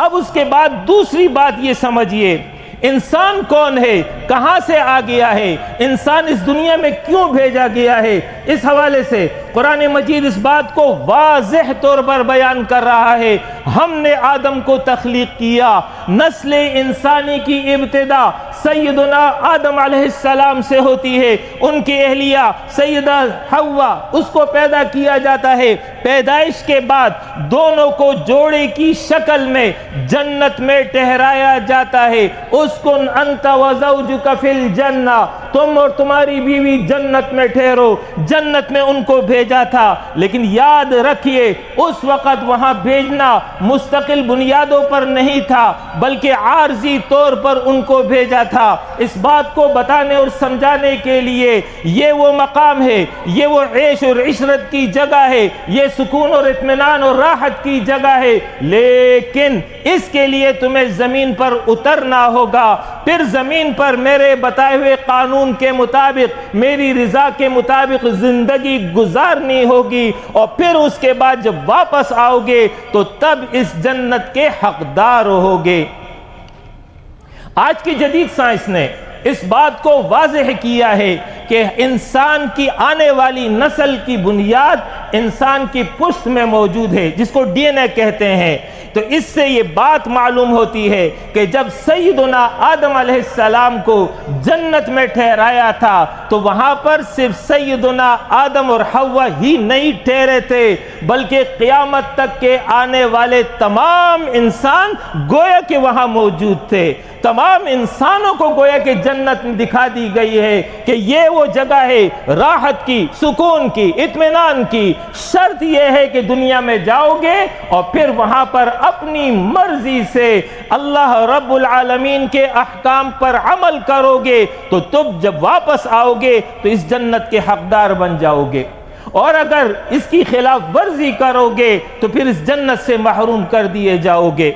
اب اس کے بعد دوسری بات یہ سمجھیے، انسان کون ہے، کہاں سے آ گیا ہے، انسان اس دنیا میں کیوں بھیجا گیا ہے؟ اس حوالے سے قرآن مجید اس بات کو واضح طور پر بیان کر رہا ہے۔ ہم نے آدم کو تخلیق کیا، نسل انسانی کی ابتدا سیدنا آدم علیہ السلام سے ہوتی ہے، ان کی اہلیہ سیدہ حوا، اس کو پیدا کیا جاتا ہے۔ پیدائش کے بعد دونوں کو جوڑے کی شکل میں جنت میں ٹھہرایا جاتا ہے۔ اسکن انت وزوجک فی الجنہ، تم اور تمہاری بیوی جنت میں ٹھہرو، جنت میں ان کو بھیجا تھا۔ لیکن یاد رکھیے اس وقت وہاں بھیجنا مستقل بنیادوں پر نہیں تھا، بلکہ عارضی طور پر ان کو بھیجا تھا۔ اس بات کو بتانے اور سمجھانے کے لیے یہ وہ مقام ہے، یہ وہ عیش اور عشرت کی جگہ ہے، یہ سکون اور اطمینان اور راحت کی جگہ ہے، لیکن اس کے لیے تمہیں زمین پر اترنا ہوگا، پھر زمین پر میرے بتائے ہوئے قانون کے مطابق، میری رضا کے مطابق زندگی گزارنی ہوگی، اور پھر اس کے بعد جب واپس آؤ گے تو تب اس جنت کے حقدار ہوگے۔ آج کی جدید سائنس نے اس بات کو واضح کیا ہے کہ انسان کی آنے والی نسل کی بنیاد انسان کی پشت میں موجود ہے، جس کو ڈی این اے کہتے ہیں۔ تو اس سے یہ بات معلوم ہوتی ہے کہ جب سیدنا آدم علیہ السلام کو جنت میں ٹھہرایا تھا تو وہاں پر صرف سیدنا آدم اور حوا ہی نہیں ٹھہرے تھے، بلکہ قیامت تک کے آنے والے تمام انسان گویا کہ وہاں موجود تھے۔ تمام انسانوں کو گویا کہ جنت میں دکھا دی گئی ہے کہ یہ وہ جگہ ہے راحت کی، سکون کی، اطمینان کی۔ شرط یہ ہے کہ دنیا میں جاؤ گے اور پھر وہاں پر اپنی مرضی سے اللہ رب العالمین کے احکام پر عمل کرو گے، تو تم جب واپس آؤ گے تو اس جنت کے حقدار بن جاؤ گے، اور اگر اس کی خلاف ورزی کرو گے تو پھر اس جنت سے محروم کر دیے جاؤ گے۔